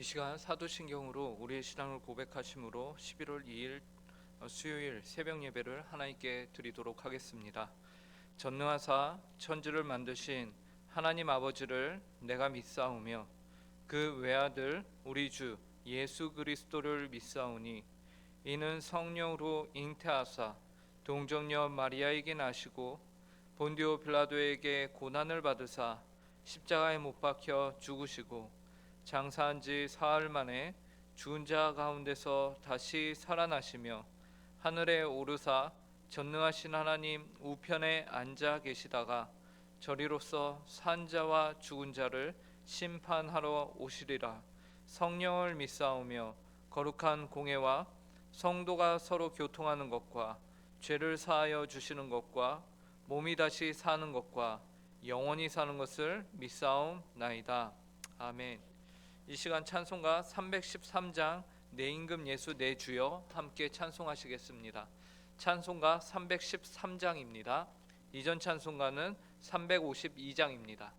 이 시간 사도신경으로 우리의 신앙을 고백하심으로 11월 2일 수요일 새벽 예배를 하나님께 드리도록 하겠습니다. 전능하사 천지를 만드신 하나님 아버지를 내가 믿사오며 그 외아들 우리 주 예수 그리스도를 믿사오니 이는 성령으로 잉태하사 동정녀 마리아에게 나시고 본디오 빌라도에게 고난을 받으사 십자가에 못 박혀 죽으시고 장사한 지 사흘 만에 죽은 자 가운데서 다시 살아나시며 하늘에 오르사 전능하신 하나님 우편에 앉아 계시다가 저리로서 산 자와 죽은 자를 심판하러 오시리라. 성령을 믿사오며 거룩한 공회와 성도가 서로 교통하는 것과 죄를 사하여 주시는 것과 몸이 다시 사는 것과 영원히 사는 것을 믿사옵나이다. 아멘. 이 시간 찬송가 313장 내 임금 예수 내 주여 함께 찬송하시겠습니다. 찬송가 313장입니다. 이전 찬송가는 352장입니다.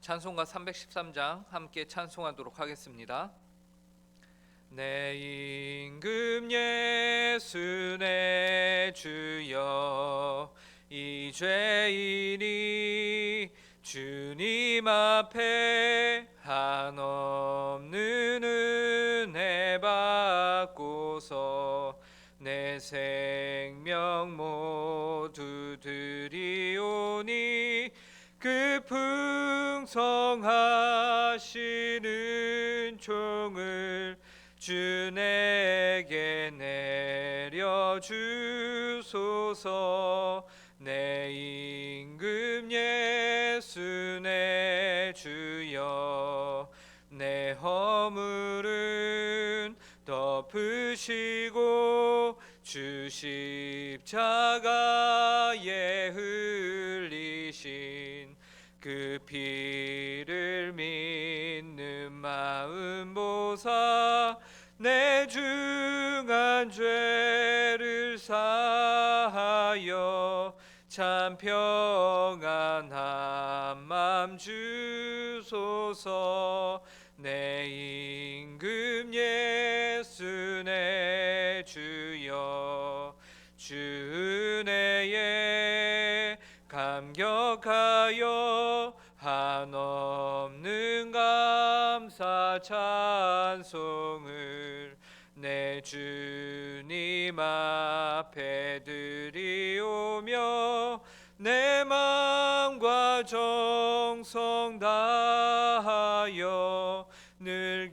찬송가 313장 함께 찬송하도록 하겠습니다. 내 임금 예수 내 주여 이 죄인이 주님 앞에 한없는 은혜 받고서 내 생명 모두 드리오니 그 풍성하시는 종을 주 내게 내려주소서. 내 임금 예수 내 주여 내 허물은 덮으시고 주 십자가에 흘리신 그 피를 믿는 마음 보사 내 중한 죄를 사하여 참 평안한 맘 주소서. 내 임금 예수 내 주여 주 은혜에 감격하여 한없는 감사 찬송을 내 주님 앞에 드리오며 내 마음과 정성 다하여 늘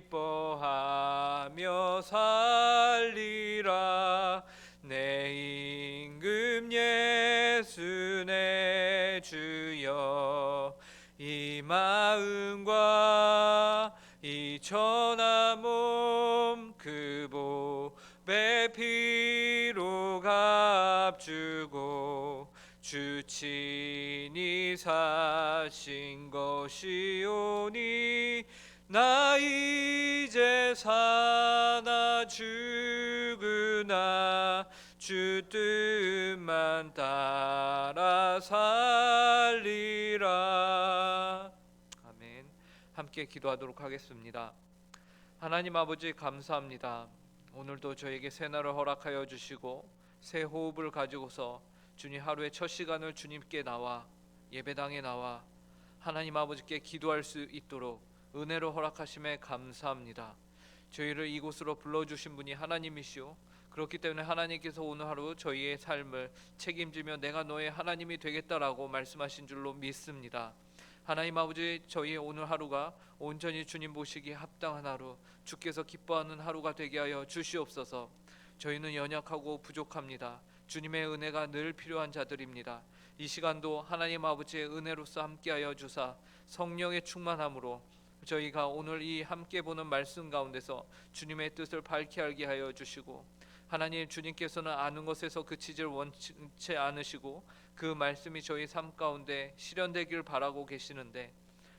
기뻐하며 살리라. 내 임금 예수 내 주여 이 마음과 이 천한 몸 그 보배 피로 값주고 주 친히 사신 것이오니 나 이제 사나 죽으나 주 뜻만 따라 살리라. 아멘. 함께 기도하도록 하겠습니다. 하나님 아버지 감사합니다. 오늘도 저에게 새날을 허락하여 주시고 새 호흡을 가지고서 주님 하루의 첫 시간을 주님께 나와 예배당에 나와 하나님 아버지께 기도할 수 있도록 은혜로 허락하심에 감사합니다. 저희를 이곳으로 불러주신 분이 하나님이시오. 그렇기 때문에 하나님께서 오늘 하루 저희의 삶을 책임지며 내가 너의 하나님이 되겠다라고 말씀하신 줄로 믿습니다. 하나님 아버지, 저희의 오늘 하루가 온전히 주님 보시기에 합당한 하루, 주께서 기뻐하는 하루가 되게 하여 주시옵소서. 저희는 연약하고 부족합니다. 주님의 은혜가 늘 필요한 자들입니다. 이 시간도 하나님 아버지의 은혜로서 함께하여 주사 성령의 충만함으로 저희가 오늘 이 함께 보는 말씀 가운데서 주님의 뜻을 밝히 알게 하여 주시고, 하나님 주님께서는 아는 것에서 그치질 원치 않으시고 그 말씀이 저희 삶 가운데 실현되길 바라고 계시는데,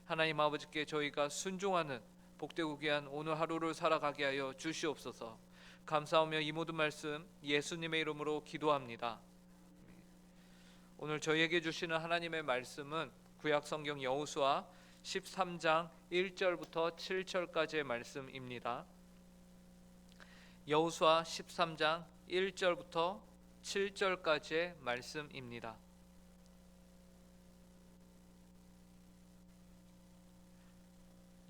하나님 아버지께 저희가 순종하는 복되고 귀한 오늘 하루를 살아가게 하여 주시옵소서. 감사하며 이 모든 말씀 예수님의 이름으로 기도합니다. 오늘 저희에게 주시는 하나님의 말씀은 구약 성경 여호수아 13장 1절부터 7절까지의 말씀입니다. 여호수아 13장 1절부터 7절까지의 말씀입니다.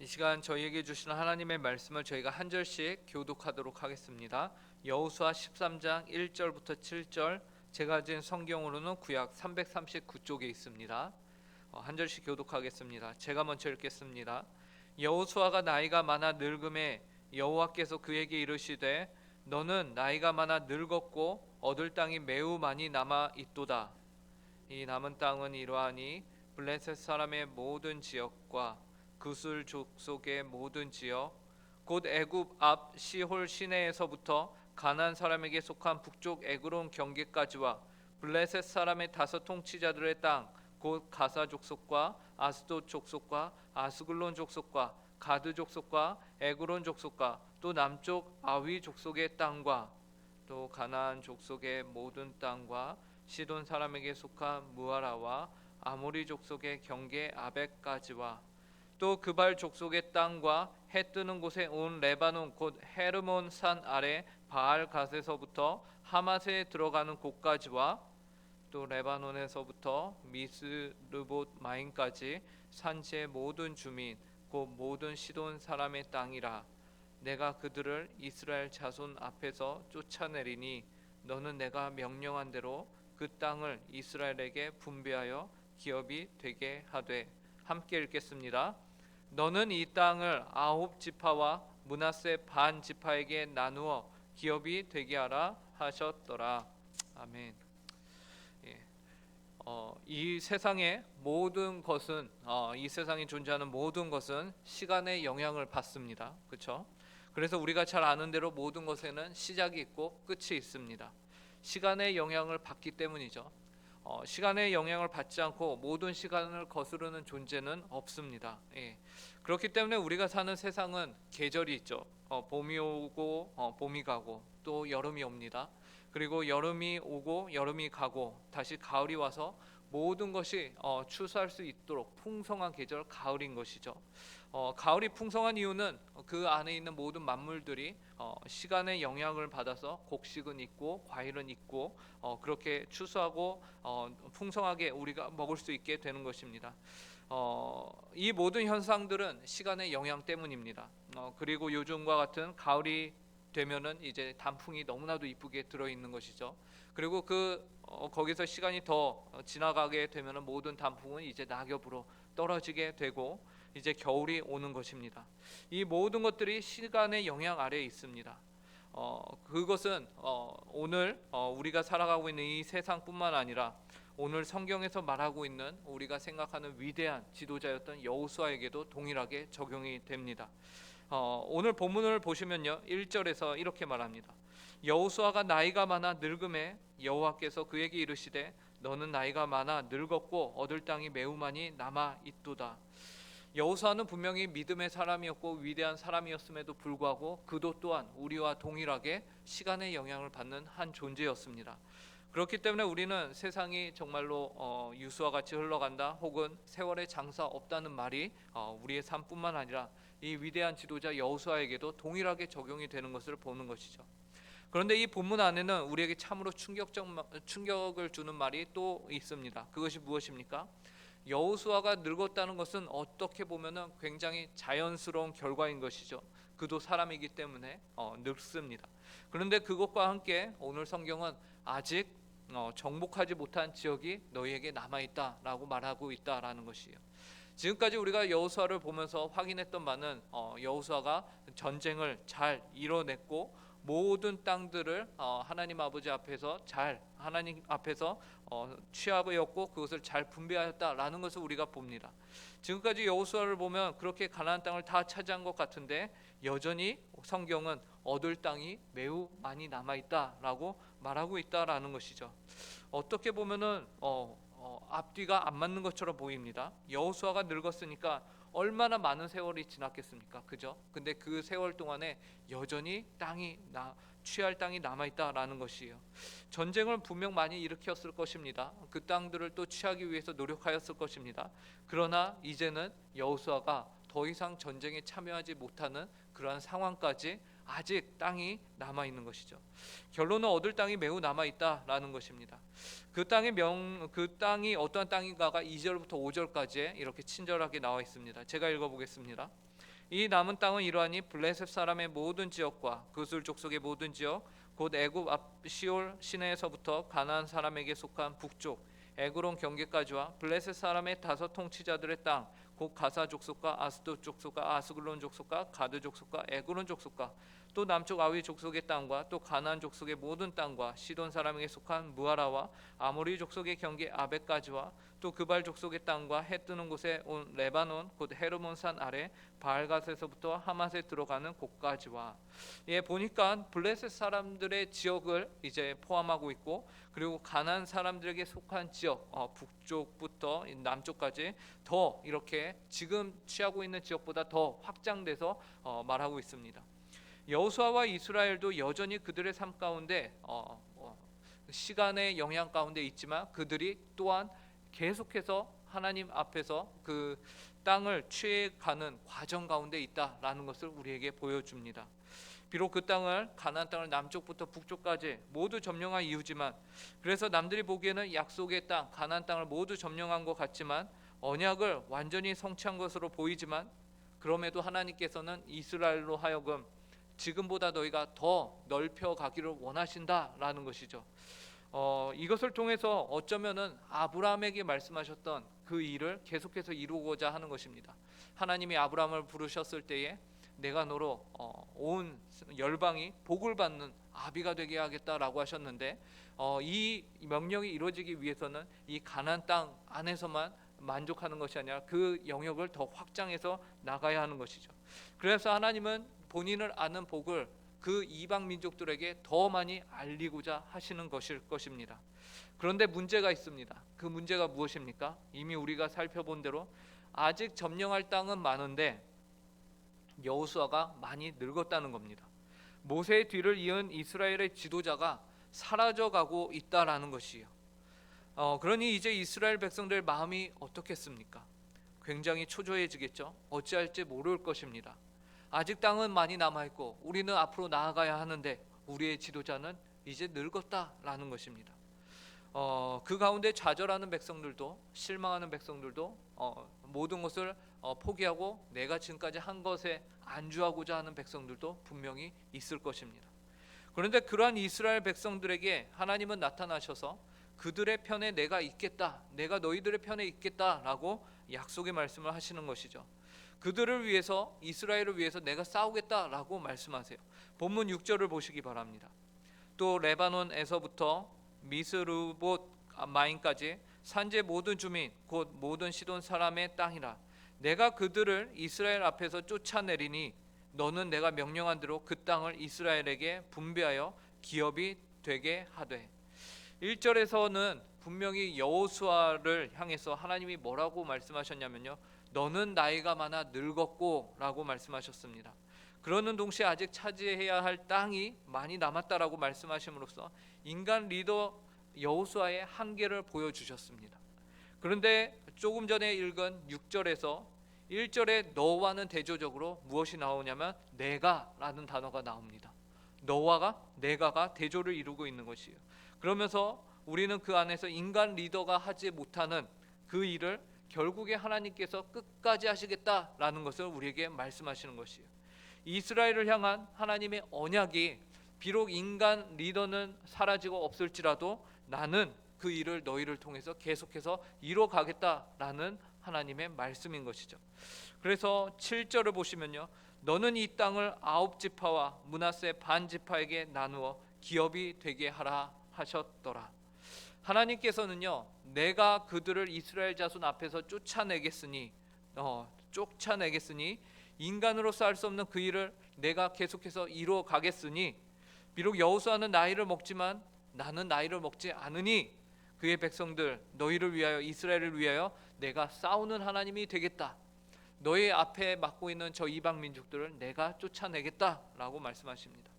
이 시간 저희에게 주시는 하나님의 말씀을 저희가 한 절씩 교독하도록 하겠습니다. 여호수아 13장 1절부터 7절, 제가 가진 성경으로는 구약 339쪽에 있습니다. 한 절씩 교독하겠습니다. 제가 먼저 읽겠습니다. 여호수아가 나이가 많아 늙음에 여호와께서 그에게 이르시되 너는 나이가 많아 늙었고 얻을 땅이 매우 많이 남아 있도다. 이 남은 땅은 이러하니 블레셋 사람의 모든 지역과 구슬 족속의 모든 지역, 곧 애굽 앞 시홀 시내에서부터 가나안 사람에게 속한 북쪽 에그론 경계까지와 블레셋 사람의 다섯 통치자들의 땅, 곧 가사 족속과 아스돗 족속과 아스글론 족속과 가드 족속과 에그론 족속과 또 남쪽 아위 족속의 땅과 또 가나안 족속의 모든 땅과 시돈 사람에게 속한 무아라와 아모리 족속의 경계 아벡까지와 또 그발 족속의 땅과 해 뜨는 곳에 온 레바논 곧 헤르몬 산 아래 바알 갓에서부터 하맛에 들어가는 곳까지와 또 레바논에서부터 미스르봇 마임까지 산지의 모든 주민 곧 모든 시돈 사람의 땅이라. 내가 그들을 이스라엘 자손 앞에서 쫓아내리니 너는 내가 명령한 대로 그 땅을 이스라엘에게 분배하여 기업이 되게 하되. 함께 읽겠습니다. 너는 이 땅을 아홉 지파와 므낫세 반 지파에게 나누어 기업이 되게 하라 하셨더라. 아멘. 이 세상의 모든 것은 이 세상에 존재하는 모든 것은 시간의 영향을 받습니다. 그렇죠? 그래서 우리가 잘 아는 대로 모든 것에는 시작이 있고 끝이 있습니다. 시간의 영향을 받기 때문이죠. 시간의 영향을 받지 않고 모든 시간을 거스르는 존재는 없습니다. 그렇기 때문에 우리가 사는 세상은 계절이 있죠. 봄이 오고 봄이 가고 또 여름이 옵니다. 그리고 여름이 오고 여름이 가고 다시 가을이 와서 모든 것이 추수할 수 있도록 풍성한 계절 가을인 것이죠. 가을이 풍성한 이유는 그 안에 있는 모든 만물들이 시간의 영향을 받아서 곡식은 있고 과일은 있고 그렇게 추수하고 풍성하게 우리가 먹을 수 있게 되는 것입니다. 이 모든 현상들은 시간의 영향 때문입니다. 그리고 요즘과 같은 가을이 되면은 이제 단풍이 너무나도 이쁘게 들어 있는 것이죠. 그리고 거기서 시간이 더 지나가게 되면은 모든 단풍은 이제 낙엽으로 떨어지게 되고 이제 겨울이 오는 것입니다. 이 모든 것들이 시간의 영향 아래에 있습니다. 그것은 오늘 우리가 살아가고 있는 이 세상뿐만 아니라 오늘 성경에서 말하고 있는 우리가 생각하는 위대한 지도자였던 여호수아에게도 동일하게 적용이 됩니다. 오늘 본문을 보시면요 1절에서 이렇게 말합니다. 여호수아가 나이가 많아 늙음에 여호와께서 그에게 이르시되 너는 나이가 많아 늙었고 얻을 땅이 매우 많이 남아 있도다. 여호수아는 분명히 믿음의 사람이었고 위대한 사람이었음에도 불구하고 그도 또한 우리와 동일하게 시간의 영향을 받는 한 존재였습니다. 그렇기 때문에 우리는 세상이 정말로 유수와 같이 흘러간다 혹은 세월의 장사 없다는 말이 우리의 삶뿐만 아니라 이 위대한 지도자 여호수아에게도 동일하게 적용이 되는 것을 보는 것이죠. 그런데 이 본문 안에는 우리에게 참으로 충격을 주는 말이 또 있습니다. 그것이 무엇입니까? 여호수아가 늙었다는 것은 어떻게 보면은 굉장히 자연스러운 결과인 것이죠. 그도 사람이기 때문에 늙습니다. 그런데 그것과 함께 오늘 성경은 아직 정복하지 못한 지역이 너희에게 남아있다라고 말하고 있다라는 것이에요. 지금까지 우리가 여호수아를 보면서 확인했던 바는 여호수아가 전쟁을 잘 이뤄냈고 모든 땅들을 하나님 아버지 앞에서 하나님 앞에서 취하였고 그것을 잘 분배하였다라는 것을 우리가 봅니다. 지금까지 여호수아를 보면 그렇게 가나안 땅을 다 차지한 것 같은데 여전히 성경은 얻을 땅이 매우 많이 남아 있다라고 말하고 있다라는 것이죠. 어떻게 보면은 앞뒤가 안 맞는 것처럼 보입니다. 여호수아가 늙었으니까 얼마나 많은 세월이 지났겠습니까? 그죠? 근데 그 세월 동안에 여전히 취할 땅이 남아있다라는 것이에요. 전쟁을 분명 많이 일으켰을 것입니다. 그 땅들을 또 취하기 위해서 노력하였을 것입니다. 그러나 이제는 여호수아가 더 이상 전쟁에 참여하지 못하는 그러한 상황까지 아직 땅이 남아 있는 것이죠. 결론은 얻을 땅이 매우 남아 있다라는 것입니다. 그 땅이 어떠한 땅인가가 2절부터 5절까지 이렇게 친절하게 나와 있습니다. 제가 읽어보겠습니다. 이 남은 땅은 이러하니 블레셋 사람의 모든 지역과 그술 족속의 모든 지역 곧 애굽 앞 시올 시내에서부터 가나안 사람에게 속한 북쪽 에그론 경계까지와 블레셋 사람의 다섯 통치자들의 땅 곧 가사 족속과 아스돗 족속과 아스글론 족속과 가드 족속과 에그론 족속과 또 남쪽 아위 족속의 땅과 또 가나안 족속의 모든 땅과 시돈 사람에게 속한 무아라와 아모리 족속의 경계 아베까지와 또 그발 족속의 땅과 해 뜨는 곳에 온 레바논 곧 헤르몬 산 아래 바알갓에서부터 하맛에 들어가는 곳까지와 보니까 블레셋 사람들의 지역을 이제 포함하고 있고 그리고 가나안 사람들에게 속한 지역 북쪽부터 남쪽까지 더 이렇게 지금 취하고 있는 지역보다 더 확장돼서 말하고 있습니다. 여호수아와 이스라엘도 여전히 그들의 삶 가운데 시간의 영향 가운데 있지만 그들이 또한 계속해서 하나님 앞에서 그 땅을 취해가는 과정 가운데 있다라는 것을 우리에게 보여줍니다. 비록 그 땅을 가나안 땅을 남쪽부터 북쪽까지 모두 점령한 이유지만 그래서 남들이 보기에는 약속의 땅 가나안 땅을 모두 점령한 것 같지만 언약을 완전히 성취한 것으로 보이지만 그럼에도 하나님께서는 이스라엘로 하여금 지금보다 너희가 더 넓혀 가기를 원하신다라는 것이죠. 이것을 통해서 어쩌면은 아브라함에게 말씀하셨던 그 일을 계속해서 이루고자 하는 것입니다. 하나님이 아브라함을 부르셨을 때에 내가 너로 온 열방이 복을 받는 아비가 되게 하겠다라고 하셨는데 이 명령이 이루어지기 위해서는 이 가나안 땅 안에서만 만족하는 것이 아니라 그 영역을 더 확장해서 나가야 하는 것이죠. 그래서 하나님은 본인을 아는 복을 그 이방 민족들에게 더 많이 알리고자 하시는 것일 것입니다. 그런데 문제가 있습니다. 그 문제가 무엇입니까? 이미 우리가 살펴본 대로 아직 점령할 땅은 많은데 여호수아가 많이 늙었다는 겁니다. 모세의 뒤를 이은 이스라엘의 지도자가 사라져가고 있다라는 것이에요. 그러니 이제 이스라엘 백성들 마음이 어떻겠습니까? 굉장히 초조해지겠죠. 어찌할지 모를 것입니다. 아직 땅은 많이 남아있고 우리는 앞으로 나아가야 하는데 우리의 지도자는 이제 늙었다라는 것입니다. 그 가운데 좌절하는 백성들도 실망하는 백성들도 모든 것을 포기하고 내가 지금까지 한 것에 안주하고자 하는 백성들도 분명히 있을 것입니다. 그런데 그러한 이스라엘 백성들에게 하나님은 나타나셔서 그들의 편에 내가 있겠다, 내가 너희들의 편에 있겠다라고 약속의 말씀을 하시는 것이죠. 그들을 위해서 이스라엘을 위해서 내가 싸우겠다라고 말씀하세요. 본문 6절을 보시기 바랍니다. 또 레바논에서부터 미스르봇 마임까지 산지의 모든 주민 곧 모든 시돈 사람의 땅이라 내가 그들을 이스라엘 앞에서 쫓아내리니 너는 내가 명령한 대로 그 땅을 이스라엘에게 분배하여 기업이 되게 하되 1절에서는 분명히 여호수아를 향해서 하나님이 뭐라고 말씀하셨냐면요 너는 나이가 많아 늙었고 라고 말씀하셨습니다. 그러는 동시에 아직 차지해야 할 땅이 많이 남았다라고 말씀하심으로써 인간 리더 여호수아의 한계를 보여주셨습니다. 그런데 조금 전에 읽은 6절에서 1절에 너와는 대조적으로 무엇이 나오냐면 내가라는 단어가 나옵니다. 너와가 내가가 대조를 이루고 있는 것이에요. 그러면서 우리는 그 안에서 인간 리더가 하지 못하는 그 일을 결국에 하나님께서 끝까지 하시겠다라는 것을 우리에게 말씀하시는 것이에요. 이스라엘을 향한 하나님의 언약이 비록 인간 리더는 사라지고 없을지라도 나는 그 일을 너희를 통해서 계속해서 이뤄가겠다라는 하나님의 말씀인 것이죠. 그래서 7절을 보시면요 너는 이 땅을 9지파와 므낫세 반 지파에게 나누어 기업이 되게 하라 하셨더라. 하나님께서는요 내가 그들을 이스라엘 자손 앞에서 쫓아내겠으니 인간으로서 할 수 없는 그 일을 내가 계속해서 이루어 가겠으니 비록 여호수아는 나이를 먹지만 나는 나이를 먹지 않으니 그의 백성들 너희를 위하여 이스라엘을 위하여 내가 싸우는 하나님이 되겠다. 너희 앞에 맡고 있는 저 이방 민족들을 내가 쫓아내겠다라고 말씀하십니다.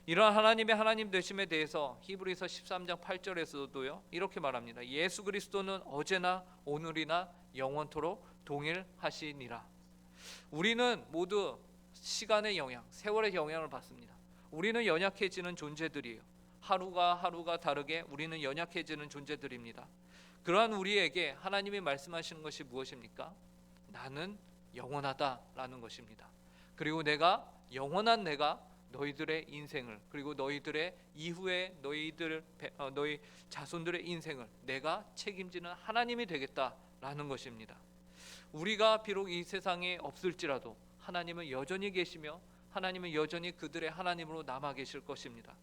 이런 하나님의 하나님 되심에 대해서 히브리서 13장 8절에서도요 이렇게 말합니다. 예수 그리스도는 어제나 오늘이나 영원토록 동일하시니라. 우리는 모두 시간의 영향, 세월의 영향을 받습니다. 우리는 연약해지는 존재들이에요. 하루가 하루가 다르게 우리는 연약해지는 존재들입니다. 그러한 우리에게 하나님이 말씀하시는 것이 무엇입니까? 나는 영원하다라는 것입니다. 그리고 내가 영원한 내가 너희들의 인생을, 그리고 너희들의 이후에 너희 자손들의 인생을 내가 책임지는 하나님이 되겠다라는 것입니다. 우리가 비록 이 세상에 없을지라도 하나님은 여전히 계시며 하나님은 여전히 그들의 하나님으로 남아 계실 것입니다.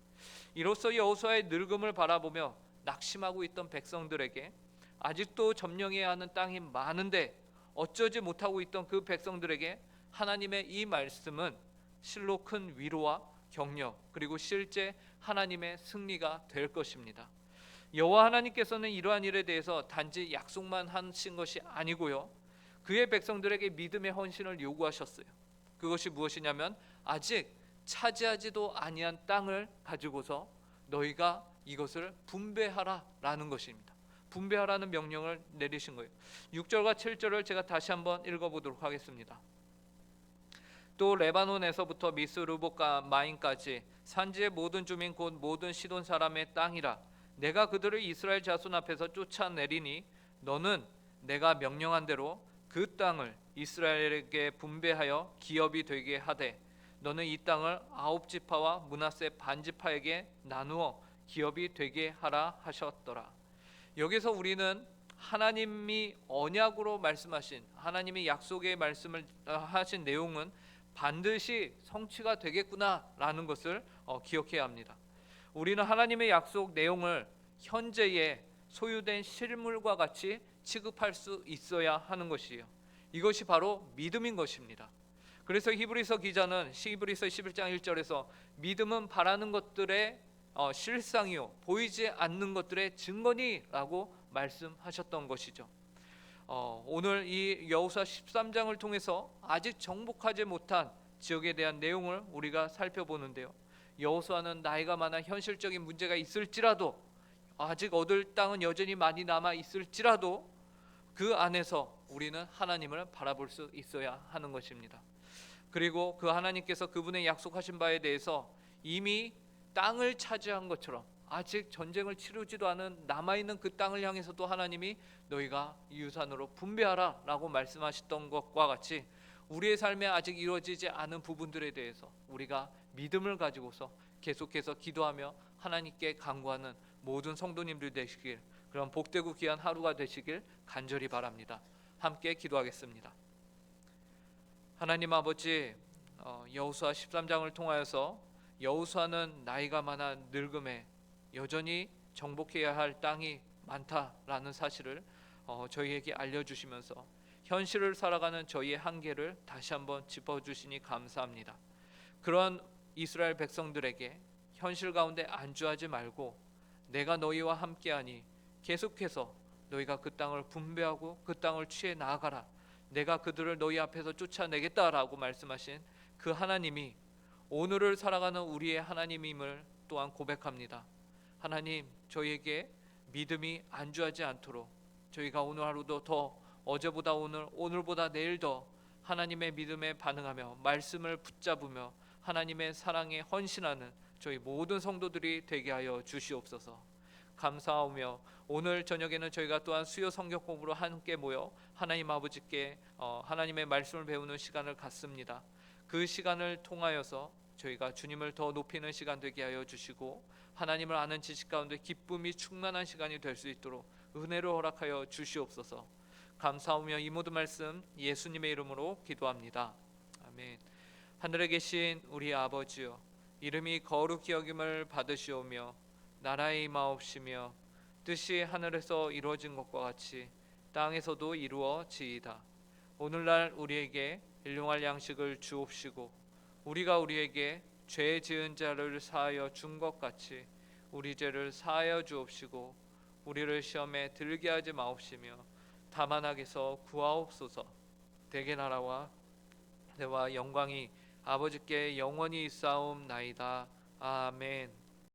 이로써 여호수아의 늙음을 바라보며 낙심하고 있던 백성들에게 아직도 점령해야 하는 땅이 많은데 어쩌지 못하고 있던 그 백성들에게 하나님의 이 말씀은 실로 큰 위로와 격려, 그리고 실제 하나님의 승리가 될 것입니다. 여호와 하나님께서는 이러한 일에 대해서 단지 약속만 하신 것이 아니고요, 그의 백성들에게 믿음의 헌신을 요구하셨어요. 그것이 무엇이냐면 아직 차지하지도 아니한 땅을 가지고서 너희가 이것을 분배하라라는 것입니다. 분배하라는 명령을 내리신 거예요. 6절과 7절을 제가 다시 한번 읽어보도록 하겠습니다. 또 레바논에서부터 미스르봇과 마인까지 산지의 모든 주민 곧 모든 시돈 사람의 땅이라. 내가 그들을 이스라엘 자손 앞에서 쫓아내리니 너는 내가 명령한 대로 그 땅을 이스라엘에게 분배하여 기업이 되게 하되 너는 이 땅을 9지파와 므낫세 반지파에게 나누어 기업이 되게 하라 하셨더라. 여기서 우리는 하나님이 언약으로 말씀하신, 하나님이 약속의 말씀을 하신 내용은 반드시 성취가 되겠구나라는 것을 기억해야 합니다. 우리는 하나님의 약속 내용을 현재의 소유된 실물과 같이 취급할 수 있어야 하는 것이에요. 이것이 바로 믿음인 것입니다. 그래서 히브리서 기자는 히브리서 11장 1절에서 믿음은 바라는 것들의 실상이요 보이지 않는 것들의 증거니라고 말씀하셨던 것이죠. 오늘 이 여호수아 13장을 통해서 아직 정복하지 못한 지역에 대한 내용을 우리가 살펴보는데요, 여호수아는 나이가 많아 현실적인 문제가 있을지라도, 아직 얻을 땅은 여전히 많이 남아 있을지라도 그 안에서 우리는 하나님을 바라볼 수 있어야 하는 것입니다. 그리고 그 하나님께서 그분의 약속하신 바에 대해서 이미 땅을 차지한 것처럼 아직 전쟁을 치르지도 않은 남아있는 그 땅을 향해서도 하나님이 너희가 유산으로 분배하라 라고 말씀하셨던 것과 같이 우리의 삶에 아직 이루어지지 않은 부분들에 대해서 우리가 믿음을 가지고서 계속해서 기도하며 하나님께 간구하는 모든 성도님들 되시길, 그런 복되고 귀한 하루가 되시길 간절히 바랍니다. 함께 기도하겠습니다. 하나님 아버지, 여호수아 13장을 통하여서 여호수아는 나이가 많아 늙음에 여전히 정복해야 할 땅이 많다라는 사실을 저희에게 알려주시면서 현실을 살아가는 저희의 한계를 다시 한번 짚어주시니 감사합니다. 그런 이스라엘 백성들에게 현실 가운데 안주하지 말고 내가 너희와 함께하니 계속해서 너희가 그 땅을 분배하고 그 땅을 취해 나아가라, 내가 그들을 너희 앞에서 쫓아내겠다라고 말씀하신 그 하나님이 오늘을 살아가는 우리의 하나님임을 또한 고백합니다. 하나님, 저희에게 믿음이 안주하지 않도록 저희가 오늘 하루도 더 어제보다 오늘, 오늘보다 내일 더 하나님의 믿음에 반응하며 말씀을 붙잡으며 하나님의 사랑에 헌신하는 저희 모든 성도들이 되게 하여 주시옵소서. 감사하며 오늘 저녁에는 저희가 또한 수요 성경 공부로 함께 모여 하나님 아버지께 하나님의 말씀을 배우는 시간을 갖습니다. 그 시간을 통하여서 저희가 주님을 더 높이는 시간 되게 하여 주시고 하나님을 아는 지식 가운데 기쁨이 충만한 시간이 될 수 있도록 은혜를 허락하여 주시옵소서. 감사하며 이 모든 말씀 예수님의 이름으로 기도합니다. 아멘. 하늘에 계신 우리 아버지여, 이름이 거룩히 여김을 받으시오며 나라의 임하옵시며 뜻이 하늘에서 이루어진 것과 같이 땅에서도 이루어지이다. 오늘날 우리에게 일용할 양식을 주옵시고 우리가 우리에게 죄 지은 자를 사하여 준 것 같이 우리 죄를 사하여 주옵시고 우리를 시험에 들게 하지 마옵시며 다만 악에서 구하옵소서. 대개 나라와 대와 영광이 아버지께 영원히 있사옵나이다. 아멘.